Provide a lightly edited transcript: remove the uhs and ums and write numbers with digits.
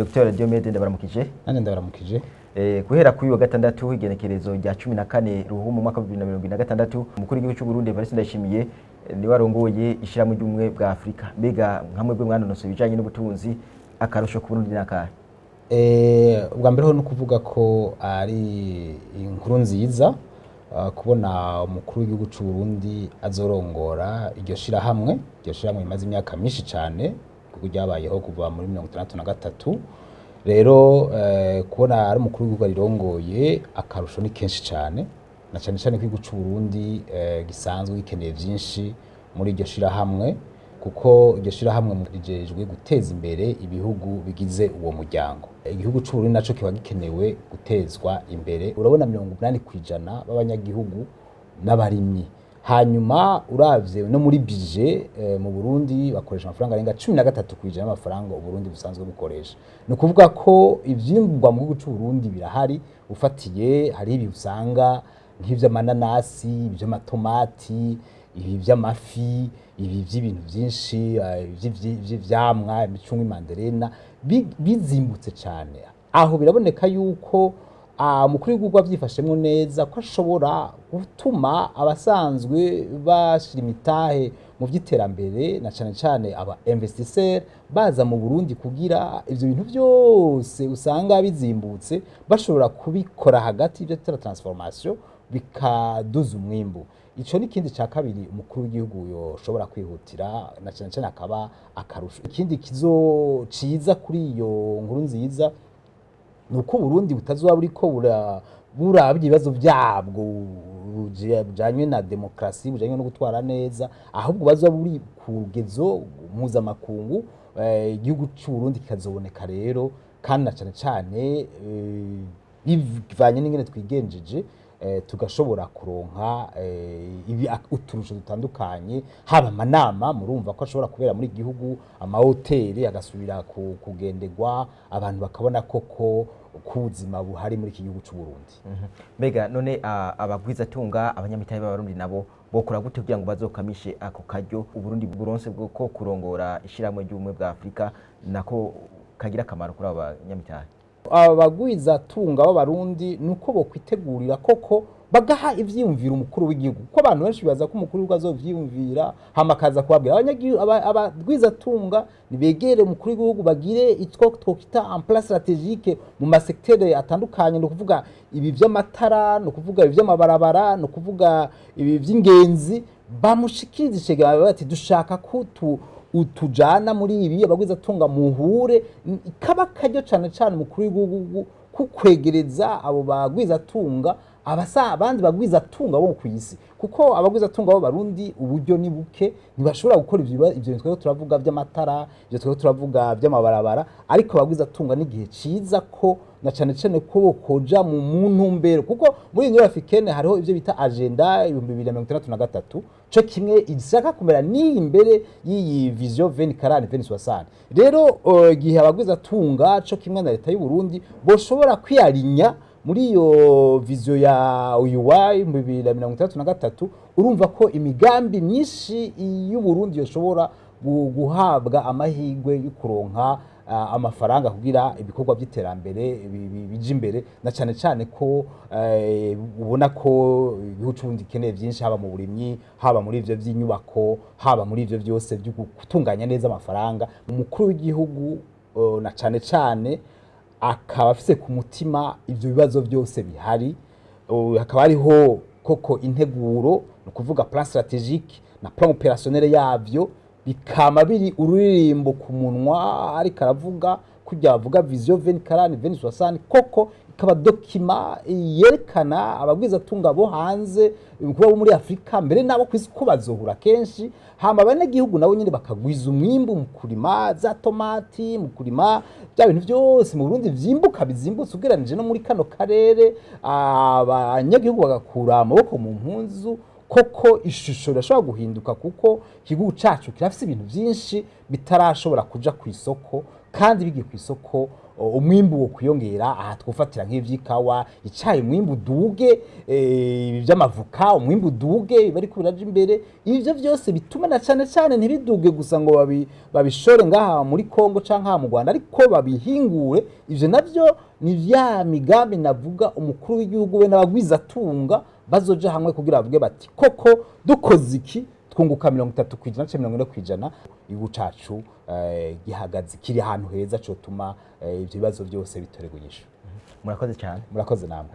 Dr Diomède ndabaramukije. Nane ndabaramukije. Guhera kuri wa gatandatu igenekerezo rya 14 Ruhuhuma mu mwaka wa 2026 Umukuru w'igihugu cy'u Burundi Evariste Ndayishimiye ni warongoye ishyirahamwe ry'ubumwe bwa Afirika. Mbega nkamwe bwe mwanonosoye bijanye n'ubutunzi akarusho ku Burundi n'akahe? Ubwa mbere ho no kuvuga ko ari inkuru nziza kubona umukuru w'igihugu cy'u Burundi azorongora iryo shirahamwe imaze imyaka myinshi cyane kuko ryabayeho kuva muri 1963. Rero kubona ari umukuru w'igihugu rirongoye akarusho ni kenshi cyane, na cyane cyane ko igihugu cy'u Burundi gisanzwe gikeneye byinshi muri iryo shirahamwe, kuko iryo shirahamwe rijejwe guteza imbere ibihugu bigize uwo muryango. Igihugu cy'u Burundi naco kiba gikenewe gutezwa imbere. Urabona 80% b'abanyagihugu n'abarimyi. Hanyuma uravye no muri budget mu Burundi bakoresha amafaranga arenga 13% y'amafaranga u Burundi busanzwe bukoresha. No kuvuga ko ivyimburwa mu gihugu cy'u Burundi birahari, ufatiye hari ibi usanga nk'ivy'amananasi, ivy'amatomati, ibi vy'amafi, ibi vy'ibintu vyinshi, vy'ivyamwa, imicungwe, mandarena bizimbutse cyane. Aho biraboneka yuko umukuru w'igihugu avyifashemwo neza ko ashobora gutuma abasanzwe bashira imitahe mu vy'iterambere, na cyane cyane aba investisseur baza mu Burundi kugira ivyo bintu byose usanga bizimbutse bashobora kubikora hagati y'ivyo transformation bikaduza umwimbu. Ico ni kindi ca kabiri umukuru w'igihugu yoshobora kwihutira, na cyane cyane akaba akarusho. Ikindi kizociza kuri iyo nkuru nziza nuko Burundi butazoba buriko burabye ibibazo byabwo bujanye na demokrasi, bujanye no gutwara neza, ahubwo bazoba buri ku rugezo mpuzamakungu. Igihugu cy'u Burundi kikazoboneka rero, kandi na cyane cyane bivanye n'ingene twigenjeje tugashobora kuronka uturusho dutandukanye, haba amanama murumva ko ashobora kubera muri gihugu, amahoteli agasubira kugendegwa, abantu bakabona koko kubuzima buhari muri iki gihugu cy'u Burundi. Mbega none abagwiza tunga abanyamitahe b'abarundi nabo bokora gute kugira ngo bazokamishe ako karyo Uburundi buronse bwo ko kurongora ishiramwe ry'ubumwe bwa Afirika nako kagira akamaro kuri abanyamitahe? Abagwiza tunga b'abarundi nuko bo kwitegurira koko bagaha ivyiyumvira umukuru w'igihugu, ko abantu benshi baza ko umukuru w'igihugu azovyiyumvira hama kaza kubabwira abagwiza tunga nibegere umukuru w'igihugu bagire itwo twokita en place stratégique mu masecteur atandukanye, no kuvuga ibi vy'amatara, no kuvuga ibi vy'amabarabara, no kuvuga ibi vy'ingenzi, bamushikirize bati dushaka ko utujana muri ibi abagwiza tunga muhure, kaba karyo cyane cyane umukuru w'igihugu kukwegereza abo bagwiza tunga abandi bagwiza tunga bo kwisi, kuko abagwiza tunga bo Barundi uburyo ni buke, ntibashobora gukora ivyo twego turavuga by'amatara, ivyo twego turavuga by'amabarabara, ariko abagwiza tunga n'igihe ciza ko na cyane cyane ko bokoja mu ntumbero, kuko muri Union Africaine hariho ivyo bita agenda 2063 cyo kimwe ishaka kumera ni imbere y'iyi vision 2040-2060. Rero gihe abagwiza tunga cyo kimwe na leta y'u Burundi boshobora kwiyarinya muri iyo vision ya UY 2033, urumva ko imigambi myinshi y'u Burundi yoshobora guhabwa amahigwe yo kuronka amafaranga kugira ibikorwa by'iterambere bije imbere, na cyane cyane ko ubona ko igihugu cy'u Burundi keneye byinshi, haba mu burimyi, haba muri ivyo by'inyubako, haba muri ivyo byose byo gutunganya neza amafaranga. Umukuru w'igihugu na cyane cyane akaba afise ku mutima ivyo bibazo byose bihari, hakaba hariho koko integuro, no kuvuga plan stratégique na plan opérationnel yavyo bikama biri ururirimbo ku munwa, ariko aravuga kujya avuga vision 2040-2060, koko ikaba dokima yerekana abagwiza tunga bo hanze kuba muri Afirika mbere nabo kwisi ko bazohura kenshi, hama abanyagihugu nabo nyine bakagwiza umwimbu mu kurima za tomati, mu kurima bya bintu byose mu Burundi vyimbuka bizimbutse ugeranije no muri kano karere, abanyagihugu bagakura amaboko mu mpunzu. Koko ishusho irashobora guhinduka, kuko igihugu cacu kirafise ibintu byinshi bitarashobora kuja ku isoko, kandi bigiye ku isoko umwimbu wo kwiyongera aha twofatira nk'ivy'ikawa icayi umwimbu duge ivy'amavuka umwimbu duge bari kubiraje imbere ivyo vyose bituma na cane ntibiduge gusa ngo babishore ngaha muri Kongo canke ha mu Rwanda ariko babihingure ivyo navyo ni vya migambi navuga umukuru w'igihugu we n'abagwizatunga bazoja hamwe kugira bavuge bati koko dukoze iki twunguka 30% canke 40% igihugu cacu gihagaze kiri ahantu heza cotuma ivyo bibazo byose bitorerwa inyishu. Murakoze cyane. Murakoze namwe.